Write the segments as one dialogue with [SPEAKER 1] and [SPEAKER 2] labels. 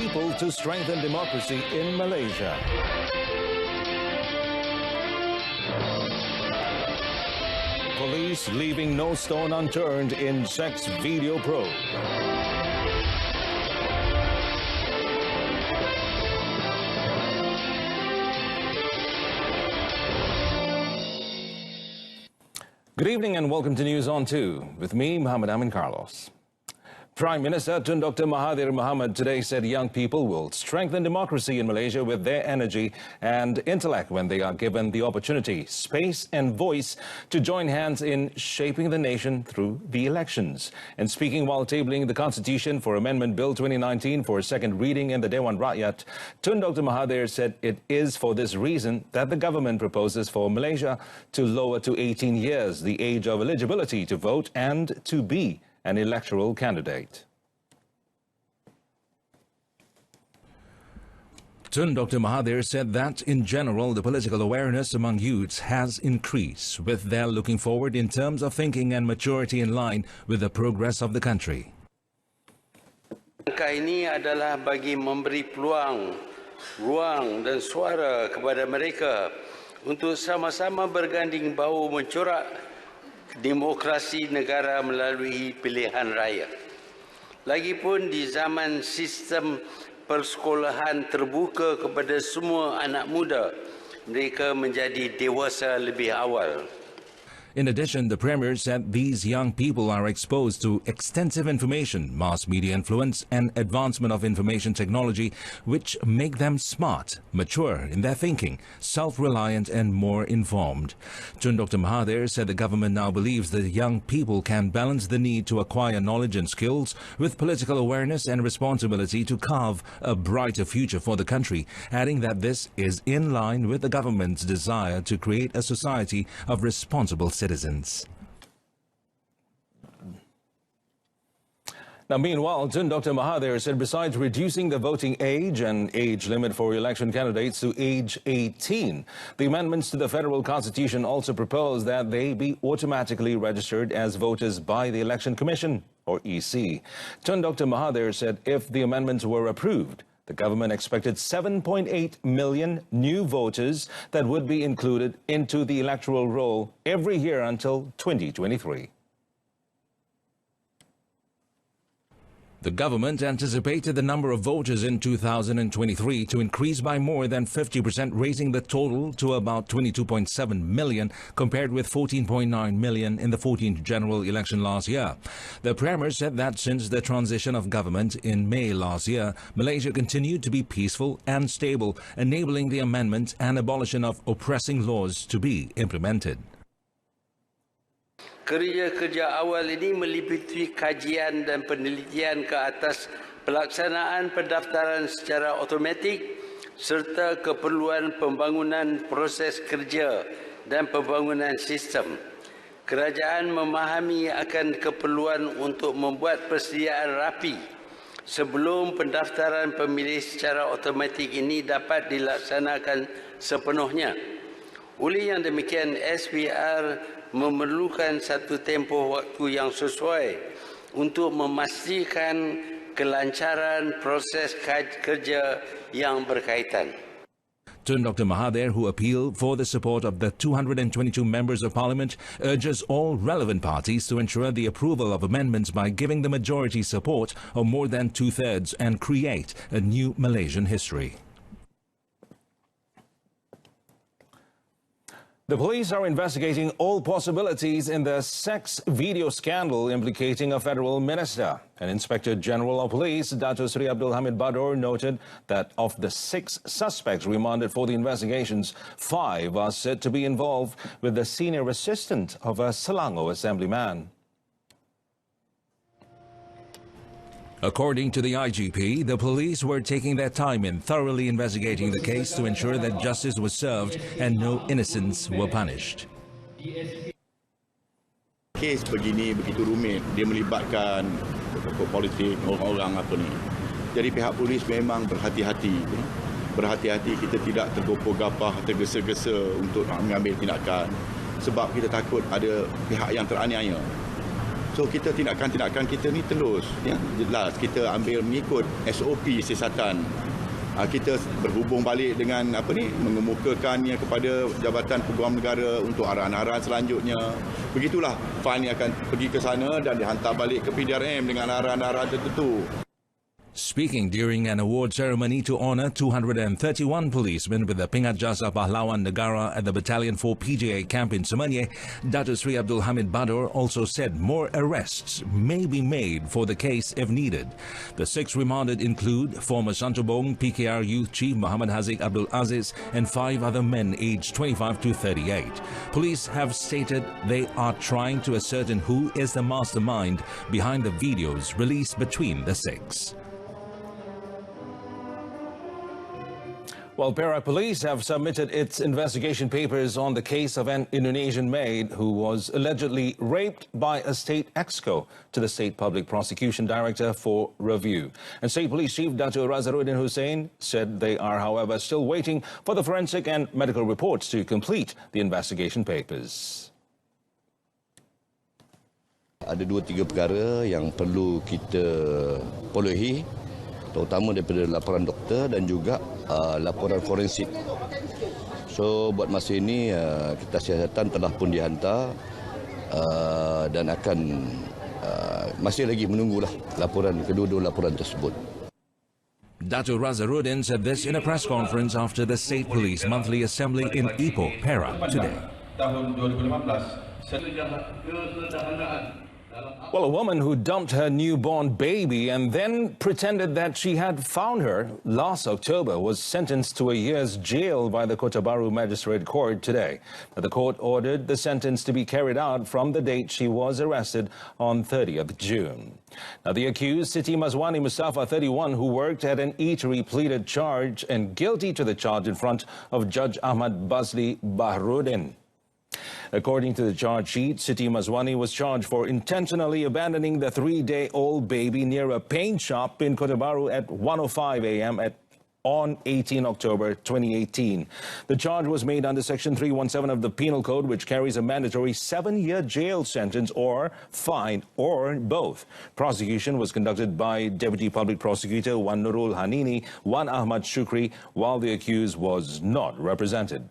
[SPEAKER 1] people to strengthen democracy in Malaysia. Police leaving no stone unturned in sex video probe. Good evening and welcome to News on 2 with me, Muhammad Amin Carlos. Prime Minister Tun Dr. Mahathir Mohamad today said young people will strengthen democracy in Malaysia with their energy and intellect when they are given the opportunity, space and voice to join hands in shaping the nation through the elections. And speaking while tabling the Constitution for Amendment Bill 2019 for a second reading in the Dewan Rakyat, Tun Dr. Mahathir said it is for this reason that the government proposes for Malaysia to lower to 18 years the age of eligibility to vote and to be an electoral candidate. Tun Dr. Mahathir said that, in general, the political awareness among youths has increased, with their looking forward in terms of thinking and maturity in line with the progress of the country.
[SPEAKER 2] Langkah ini adalah bagi memberi peluang, ruang dan suara kepada mereka untuk sama-sama berganding bahu mencorak demokrasi negara melalui pilihan raya. Lagipun di zaman sistem persekolahan terbuka kepada semua anak muda, mereka menjadi dewasa lebih awal.
[SPEAKER 1] In addition, the Premier said these young people are exposed to extensive information, mass media influence and advancement of information technology, which make them smart, mature in their thinking, self-reliant and more informed. Tun Dr. Mahathir said the government now believes that young people can balance the need to acquire knowledge and skills with political awareness and responsibility to carve a brighter future for the country, adding that this is in line with the government's desire to create a society of responsible citizens. Now, meanwhile, Tun Dr. Mahathir said besides reducing the voting age and age limit for election candidates to age 18, the amendments to the Federal Constitution also propose that they be automatically registered as voters by the Election Commission, or EC. Tun Dr. Mahathir said if the amendments were approved, the government expected 7.8 million new voters that would be included into the electoral roll every year until 2023. The government anticipated the number of voters in 2023 to increase by more than 50%, raising the total to about 22.7 million compared with 14.9 million in the 14th general election last year. The Premier said that since the transition of government in May last year, Malaysia continued to be peaceful and stable, enabling the amendment and abolition of oppressing laws to be implemented.
[SPEAKER 2] Kerja-kerja awal ini meliputi kajian dan penelitian ke atas pelaksanaan pendaftaran secara automatik serta keperluan pembangunan proses kerja dan pembangunan sistem. Kerajaan memahami akan keperluan untuk membuat persediaan rapi sebelum pendaftaran pemilih secara automatik ini dapat dilaksanakan sepenuhnya. Oleh yang demikian, SPR memerlukan satu tempoh waktu yang sesuai untuk memastikan kelancaran proses kerja yang berkaitan.
[SPEAKER 1] Tun Dr. Mahathir, who appealed for the support of the 222 members of parliament, urges all relevant parties to ensure the approval of amendments by giving the majority support of more than two-thirds and create a new Malaysian history. The police are investigating all possibilities in the sex video scandal implicating a federal minister. An Inspector General of Police, Dato Sri Abdul Hamid Bador, noted that of the 6 suspects remanded for the investigations, 5 are said to be involved with the senior assistant of a Selangor assemblyman. According to the IGP, the police were taking their time in thoroughly investigating the case to ensure that justice was served and no innocents were punished.
[SPEAKER 3] Kes begini begitu rumit, dia melibatkan tokoh politik, orang-orang apa ni. Jadi pihak polis memang berhati-hati. Berhati-hati, kita tidak tergopoh-gapah, tergesa-gesa untuk mengambil tindakan. Sebab kita takut ada pihak yang teraniaya. So kita tindakan-tindakan kita ni terus, ya, jelas kita ambil mengikut SOP siasatan. Kita berhubung balik dengan mengemukakannya kepada Jabatan Peguam Negara untuk arahan-arahan selanjutnya. Begitulah fail ini akan pergi ke sana dan dihantar balik ke PDRM dengan arahan-arahan tertentu.
[SPEAKER 1] Speaking during an award ceremony to honor 231 policemen with the Pingat Jasa Pahlawan Negara at the Battalion 4 PJA camp in Semenyih, Datuk Sri Abdul Hamid Badur also said more arrests may be made for the case if needed. The 6 remanded include former Santubong PKR Youth Chief Muhammad Haziq Abdul Aziz and 5 other men aged 25 to 38. Police have stated they are trying to ascertain who is the mastermind behind the videos released between the 6. Well, Perak Police have submitted its investigation papers on the case of an Indonesian maid who was allegedly raped by a state exco to the State Public Prosecution Director for review. And State Police Chief Dato' Razaruddin Hussein said they are, however, still waiting for the forensic and medical reports to complete the investigation papers.
[SPEAKER 4] Ada 2-3 perkara yang perlu kita perolehi, terutama daripada laporan doktor dan juga laporan forensik. So buat masa ini kita siasatan telah pun dihantar dan akan masih lagi menunggulah laporan kedua-dua laporan tersebut.
[SPEAKER 1] Dato' Razaruddin said this in a press conference after the State Police Monthly Assembly in Ipoh, Perak today.
[SPEAKER 5] Tahun 2015
[SPEAKER 1] Well, a woman who dumped her newborn baby and then pretended that she had found her last October was sentenced to a year's jail by the Kota Bharu Magistrate Court today. The court ordered the sentence to be carried out from the date she was arrested on 30th June. Now, the accused, Siti Mazwani Mustafa, 31, who worked at an eatery, pleaded charge and guilty to the charge in front of Judge Ahmad Basli Bahruddin. According to the charge sheet, Siti Mazwani was charged for intentionally abandoning the 3-day-old baby near a paint shop in Kota Bharu at 1:05 a.m. on 18 October 2018. The charge was made under Section 317 of the Penal Code, which carries a mandatory 7-year jail sentence or fine or both. Prosecution was conducted by Deputy Public Prosecutor Wan Nurul Hanini, Wan Ahmad Shukri, while the accused was not represented.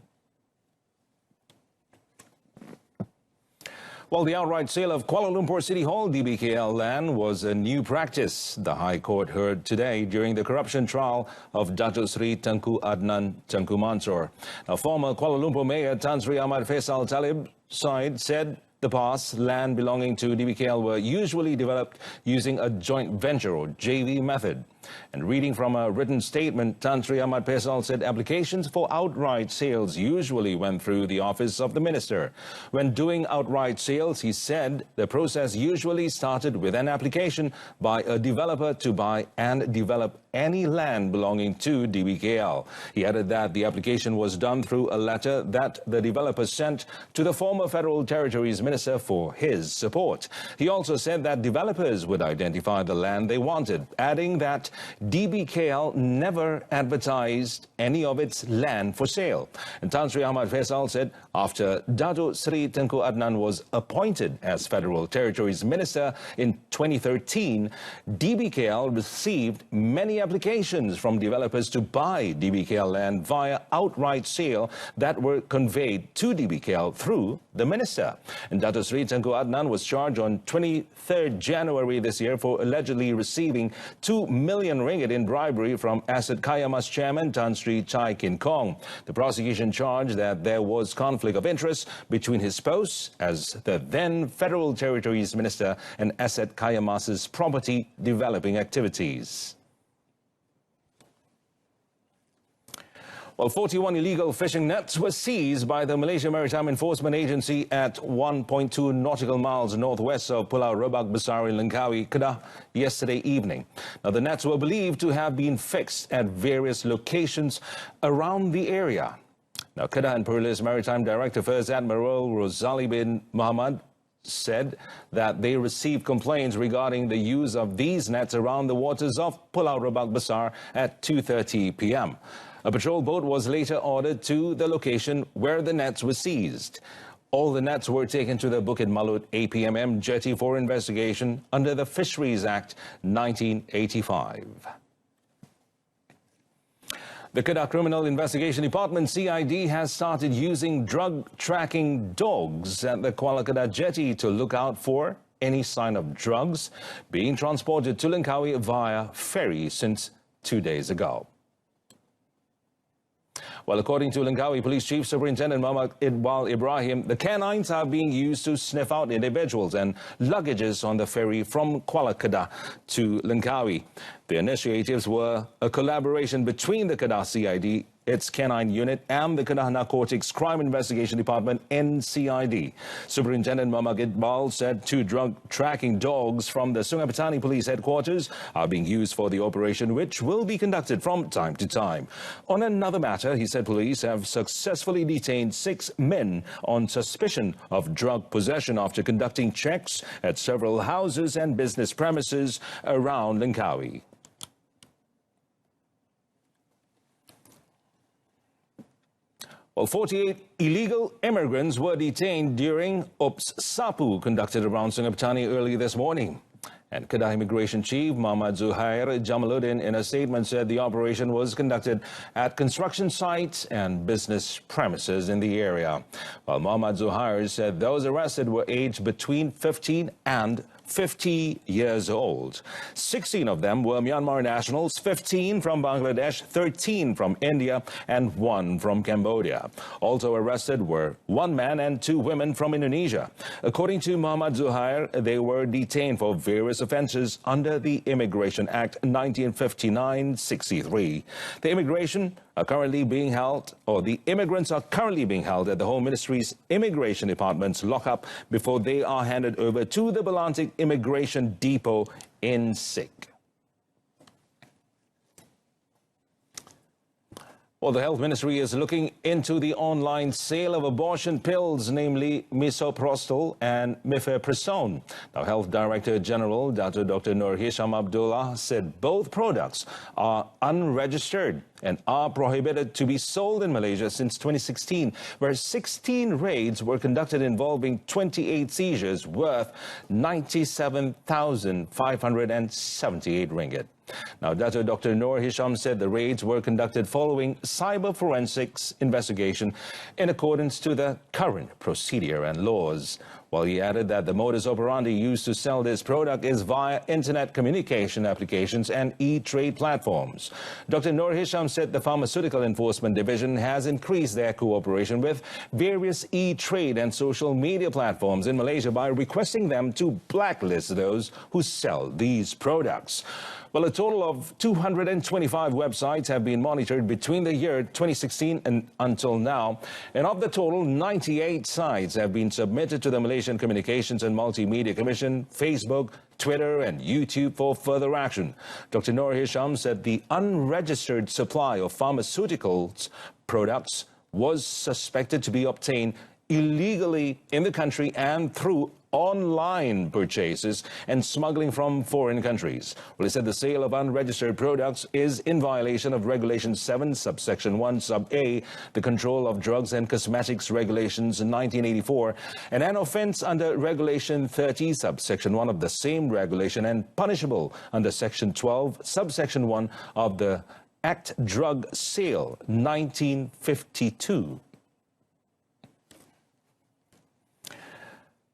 [SPEAKER 1] Well, the outright sale of Kuala Lumpur City Hall DBKL land was a new practice. The High Court heard today during the corruption trial of Dato' Sri Tengku Adnan Tengku Mansor. Now, former Kuala Lumpur Mayor Tan Sri Ahmad Faisal Talib side said the past land belonging to DBKL were usually developed using a joint venture or JV method. And reading from a written statement, Tan Sri Ahmad Faisal said applications for outright sales usually went through the office of the minister. When doing outright sales, he said the process usually started with an application by a developer to buy and develop any land belonging to DBKL. He added that the application was done through a letter that the developer sent to the former Federal Territories Minister for his support. He also said that developers would identify the land they wanted, adding that DBKL never advertised any of its land for sale. And Tan Sri Ahmad Faisal said after Dato' Sri Tengku Adnan was appointed as Federal Territories Minister in 2013, DBKL received many applications from developers to buy DBKL land via outright sale that were conveyed to DBKL through the minister. And Dato' Sri Tengku Adnan was charged on 23rd January this year for allegedly receiving 2 million ringgit in bribery from Asset Kayamas chairman Tan Sri Chai Kin Kong. The prosecution charged that there was conflict of interest between his post as the then Federal Territories Minister and Asset Kayamas's property developing activities. Well, 41 illegal fishing nets were seized by the Malaysia Maritime Enforcement Agency at 1.2 nautical miles northwest of Pulau Rebak Besar in Langkawi, Kedah, yesterday evening. Now, the nets were believed to have been fixed at various locations around the area. Now, Kedah and Perlis Maritime Director First Admiral Rosali bin Muhammad said that they received complaints regarding the use of these nets around the waters of Pulau Rebak Besar at 2:30 p.m. A patrol boat was later ordered to the location where the nets were seized. All the nets were taken to the Bukit Malut APMM jetty for investigation under the Fisheries Act 1985. The Kedah Criminal Investigation Department, CID, has started using drug tracking dogs at the Kuala Kedah jetty to look out for any sign of drugs being transported to Langkawi via ferry since 2 days ago. Well, according to Langkawi Police Chief Superintendent Muhammad Iqbal Ibrahim, the canines are being used to sniff out individuals and luggages on the ferry from Kuala Kedah to Langkawi. The initiatives were a collaboration between the Kedah CID, its canine unit, and the Kedah Narcotics Crime Investigation Department, NCID. Superintendent Muhammad Iqbal said 2 drug tracking dogs from the Sungai Petani Police Headquarters are being used for the operation, which will be conducted from time to time. On another matter, he said police have successfully detained 6 men on suspicion of drug possession after conducting checks at several houses and business premises around Langkawi. Well, 48 illegal immigrants were detained during Ops Sapu conducted around Sungai Petani early this morning. And Kedah Immigration Chief Muhammad Zuhair Jamaluddin in a statement said the operation was conducted at construction sites and business premises in the area. While Muhammad Zuhair said those arrested were aged between 15 and 50 years old. 16 of them were Myanmar nationals, 15 from Bangladesh, 13 from India, and 1 from Cambodia. Also arrested were 1 man and 2 women from Indonesia. According to Muhammad Zuhair, they were detained for various offences under the Immigration Act 1959-63. The immigrants are currently being held at the Home Ministry's Immigration Department's lockup before they are handed over to the Belantic Immigration Depot in Sik. Well, the Health Ministry is looking into the online sale of abortion pills, namely misoprostol and mifepristone. Now, Health Director General Dr. Nur Hisham Abdullah said both products are unregistered and are prohibited to be sold in Malaysia since 2016, where 16 raids were conducted involving 28 seizures worth 97,578 ringgit. Now, Dr. Nur Hisham said the raids were conducted following cyber forensics investigation in accordance to the current procedure and laws. While he added that the modus operandi used to sell this product is via internet communication applications and e-trade platforms. Dr. Nur Hisham said the Pharmaceutical Enforcement Division has increased their cooperation with various e-trade and social media platforms in Malaysia by requesting them to blacklist those who sell these products. Well, a total of 225 websites have been monitored between the year 2016 and until now. And of the total, 98 sites have been submitted to the Malaysian Communications and Multimedia Commission, Facebook, Twitter and YouTube for further action. Dr. Nur Hisham said the unregistered supply of pharmaceuticals products was suspected to be obtained illegally in the country and through online purchases and smuggling from foreign countries. Well, he said the sale of unregistered products is in violation of Regulation 7, subsection 1, sub A, the Control of Drugs and Cosmetics Regulations in 1984, and an offence under Regulation 30, subsection 1 of the same regulation and punishable under Section 12, subsection 1 of the Act Drug Sale 1952.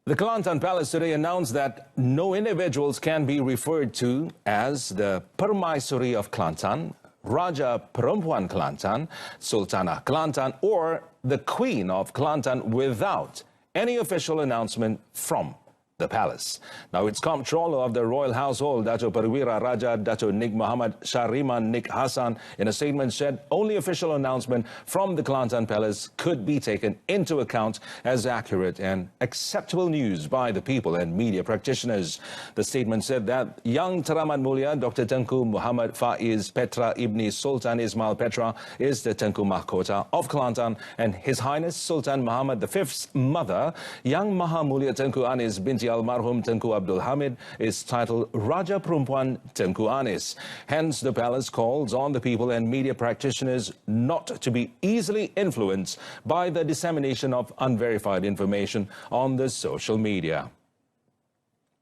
[SPEAKER 1] The Kelantan Palace today announced that no individuals can be referred to as the Permaisuri of Kelantan, Raja Perempuan Kelantan, Sultanah Kelantan, or the Queen of Kelantan without any official announcement from the palace. Now, its comptroller of the royal household, Dato' Perwira Raja Dato' Nik Muhammad Shariman Nik Hassan, in a statement said only official announcement from the Kelantan Palace could be taken into account as accurate and acceptable news by the people and media practitioners. The statement said that Yang Teramat Mulia Dr. Tengku Muhammad Faiz Petra Ibni Sultan Ismail Petra is the Tengku Mahkota of Kelantan, and His Highness Sultan Muhammad V's mother, Yang Maha Mulia Tengku Anis binti almarhum Tengku Abdul Hamid is titled Raja Perempuan Tengku Anis. Hence, the palace calls on the people and media practitioners not to be easily influenced by the dissemination of unverified information on the social media.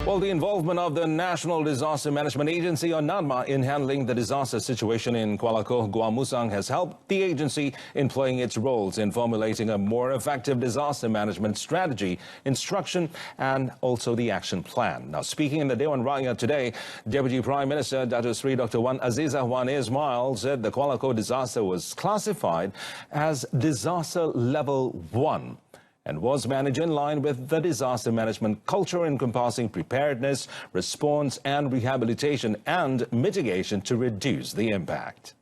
[SPEAKER 1] Well, the involvement of the National Disaster Management Agency, or NADMA, in handling the disaster situation in Kuala Koh, Guam Musang has helped the agency in playing its roles in formulating a more effective disaster management strategy, instruction, and also the action plan. Now, speaking in the Dewan Rakyat today, Deputy Prime Minister Datuk Seri Dr. Wan Azizah Wan Ismail said the Kuala Koh disaster was classified as Disaster Level 1. And was managed in line with the disaster management culture encompassing preparedness, response and rehabilitation and mitigation to reduce the impact.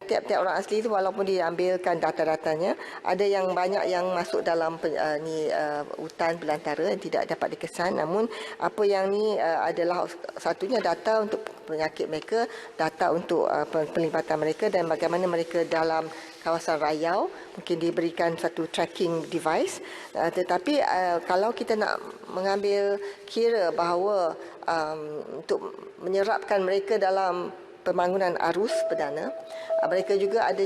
[SPEAKER 5] Tiap-tiap orang asli itu walaupun diambilkan data-datanya, ada yang banyak yang masuk dalam hutan belantara yang tidak dapat dikesan. Namun apa yang ni adalah satunya data untuk penyakit mereka, data untuk pelibatan mereka dan bagaimana mereka dalam kawasan rayau mungkin diberikan satu tracking device. Tetapi kalau kita nak mengambil kira bahawa untuk menyerapkan mereka dalam pembangunan arus perdana, mereka juga ada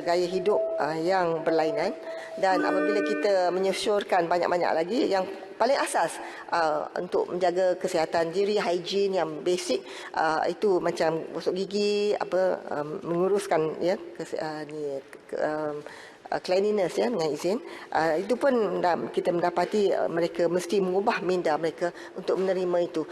[SPEAKER 5] gaya hidup yang berlainan, dan apabila kita menyusurkan banyak-banyak lagi yang paling asas untuk menjaga kesihatan diri, higien yang basic, itu macam gosok gigi, menguruskan ya cleanliness ya dengan izin, itu pun kita mendapati mereka mesti mengubah minda mereka untuk menerima itu.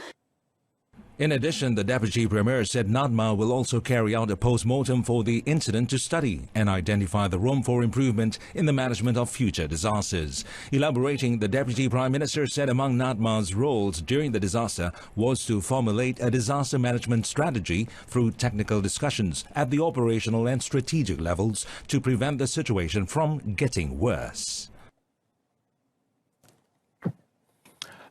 [SPEAKER 1] In addition, the Deputy Premier said NADMA will also carry out a post-mortem for the incident to study and identify the room for improvement in the management of future disasters. Elaborating, the Deputy Prime Minister said among NADMA's roles during the disaster was to formulate a disaster management strategy through technical discussions at the operational and strategic levels to prevent the situation from getting worse.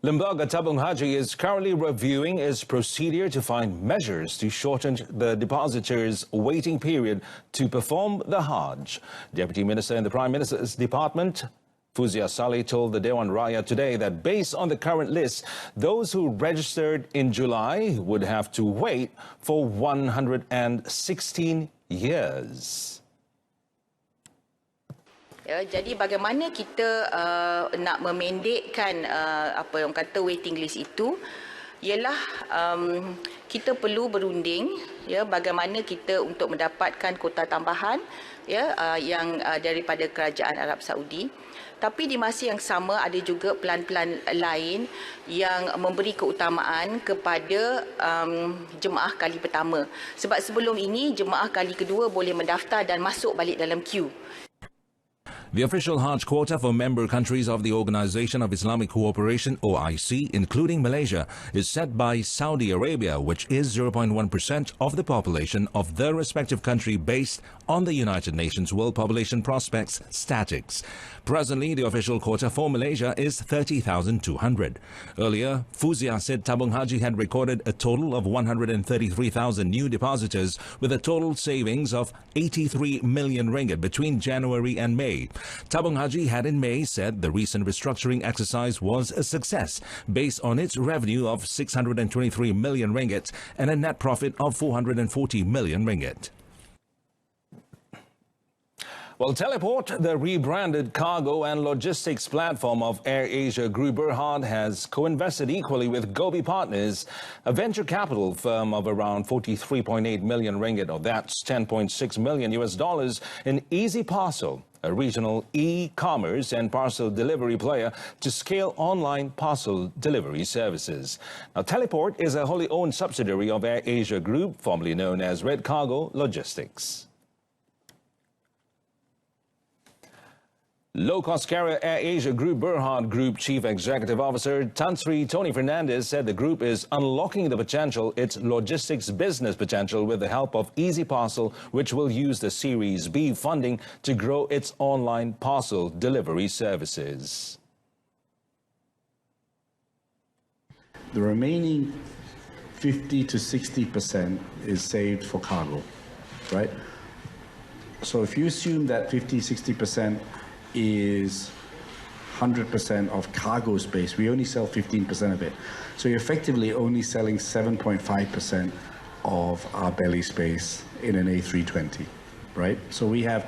[SPEAKER 1] Lembaga Tabung Haji is currently reviewing its procedure to find measures to shorten the depositors' waiting period to perform the Hajj. Deputy Minister in the Prime Minister's Department, Fuzia Saleh, told the Dewan Rakyat today that based on the current list, those who registered in July would have to wait for 116 years.
[SPEAKER 6] Ya, jadi bagaimana kita nak memendekkan apa yang kata waiting list itu ialah kita perlu berunding ya bagaimana kita untuk mendapatkan kota tambahan ya yang daripada kerajaan Arab Saudi. Tapi di masa yang sama ada juga pelan-pelan lain yang memberi keutamaan kepada jemaah kali pertama. Sebab sebelum ini jemaah kali kedua boleh mendaftar dan masuk balik dalam queue.
[SPEAKER 1] The official Hajj quota for member countries of the Organization of Islamic Cooperation, OIC, including Malaysia, is set by Saudi Arabia, which is 0.1% of the population of their respective country based on the United Nations World Population Prospects statistics. Presently, the official quota for Malaysia is 30,200. Earlier, Fuzia said Tabung Haji had recorded a total of 133,000 new depositors with a total savings of 83 million ringgit between January and May. Tabung Haji had in May said the recent restructuring exercise was a success based on its revenue of 623 million ringgit and a net profit of 440 million ringgit. Well, Teleport, the rebranded cargo and logistics platform of AirAsia Group Berhad, has co-invested equally with Gobi Partners, a venture capital firm of around 43.8 million ringgit, or that's $10.6 million in Easy Parcel, a regional e-commerce and parcel delivery player, to scale online parcel delivery services. Now, Teleport is a wholly owned subsidiary of AirAsia Group, formerly known as Red Cargo Logistics. Low-cost carrier AirAsia Group Berhad Group Chief Executive Officer Tan Sri Tony Fernandez said the group is unlocking the potential, its logistics business potential, with the help of Easy Parcel, which will use the Series B funding to grow its online parcel delivery services.
[SPEAKER 7] The remaining 50 to 60% is saved for cargo, right? So if you assume that 50, 60% is 100% of cargo space. We only sell 15% of it. So you're effectively only selling 7.5% of our belly space in an A320, right? So we have,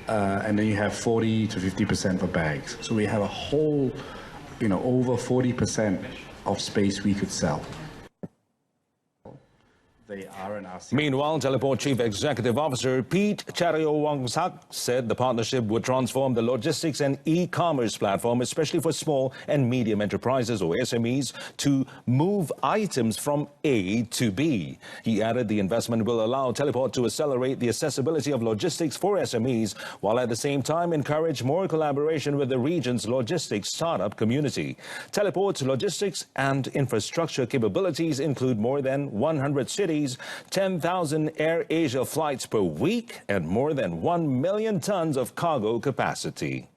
[SPEAKER 7] and then you have 40 to 50% for bags. So we have a whole, over 40% of space we could sell. They are an ASEAN.
[SPEAKER 1] Meanwhile, Teleport Chief Executive Officer Pete Chariowangsak said the partnership would transform the logistics and e-commerce platform, especially for small and medium enterprises or SMEs, to move items from A to B. He added the investment will allow Teleport to accelerate the accessibility of logistics for SMEs, while at the same time encourage more collaboration with the region's logistics startup community. Teleport's logistics and infrastructure capabilities include more than 100 cities, 10,000 Air Asia flights per week, and more than 1 million tons of cargo capacity.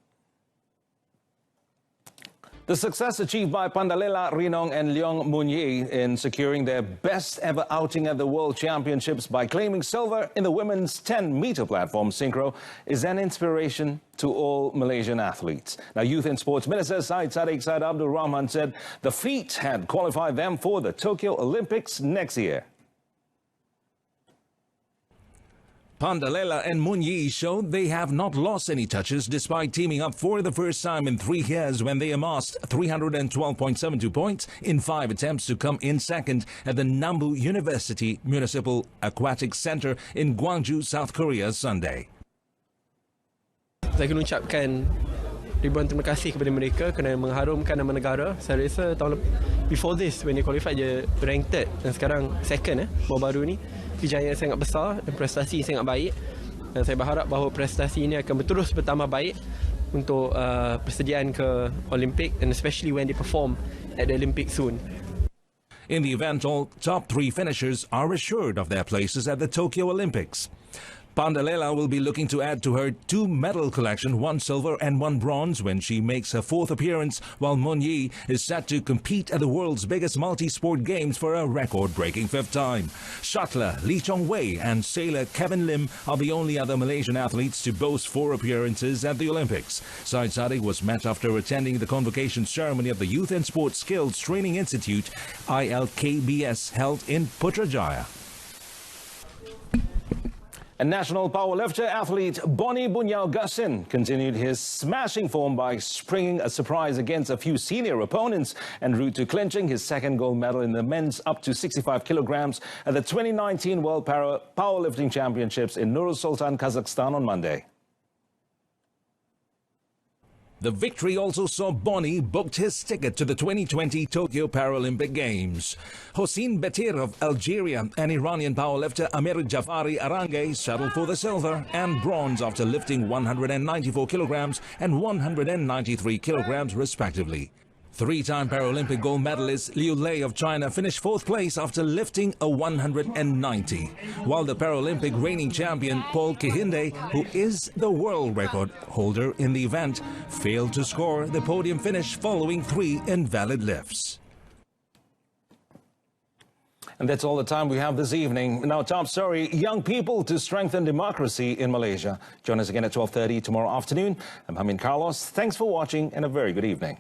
[SPEAKER 1] The success achieved by Pandalela Rinong and Leong Munyi in securing their best ever outing at the World Championships by claiming silver in the women's 10-meter platform synchro is an inspiration to all Malaysian athletes. Now, Youth and Sports Minister Syed Abdul Rahman said the feat had qualified them for the Tokyo Olympics next year.
[SPEAKER 8] Pandalela and Munyi showed they have not lost any touches despite teaming up for the first time in 3 years when they amassed 312.72 points in 5 attempts to come in second at the Nambu University Municipal Aquatic Center in Gwangju, South Korea, Sunday.
[SPEAKER 9] Saya ingin ucapkan ribuan terima kasih kepada mereka kerana mengharumkan nama negara. Saya rasa before this when they qualified je ranked third dan sekarang second baru-baru ni. Kejayaan sangat besar dan prestasi sangat baik, dan saya berharap bahawa prestasi ini akan terus bertambah baik untuk persediaan ke Olimpik, and especially when they perform at the Olympic soon.
[SPEAKER 8] In the event, all top 3 finishers are assured of their places at the Tokyo Olympics. Pandalela will be looking to add to her 2-medal collection, 1 silver and 1 bronze, when she makes her 4th appearance, while Munyi is set to compete at the world's biggest multi-sport games for a record-breaking 5th time. Shuttler Lee Chong-wei and sailor Kevin Lim are the only other Malaysian athletes to boast 4 appearances at the Olympics. Syed Saddiq was met after attending the convocation ceremony of the Youth and Sports Skills Training Institute, ILKBS, held in Putrajaya.
[SPEAKER 1] And national powerlifter athlete Bonnie Bunyao Gassin continued his smashing form by springing a surprise against a few senior opponents en route to clinching his 2nd gold medal in the men's up to 65 kilograms at the 2019 World Powerlifting Championships in Nur Sultan, Kazakhstan on Monday.
[SPEAKER 8] The victory also saw Bonnie booked his ticket to the 2020 Tokyo Paralympic Games. Hossein Betir of Algeria and Iranian powerlifter Amir Jafari Arange settled for the silver and bronze after lifting 194 kilograms and 193 kilograms respectively. 3-time Paralympic gold medalist Julai of China finished 4th place after lifting a 190, while the Paralympic reigning champion Paul Kihinde, who is the world record holder in the event, failed to score the podium finish following 3 invalid lifts.
[SPEAKER 1] And that's all the time we have this evening. Now, top story, young people to strengthen democracy in Malaysia. Join us again at 12:30 tomorrow afternoon. I'm Amin Carlos. Thanks for watching and a very good evening.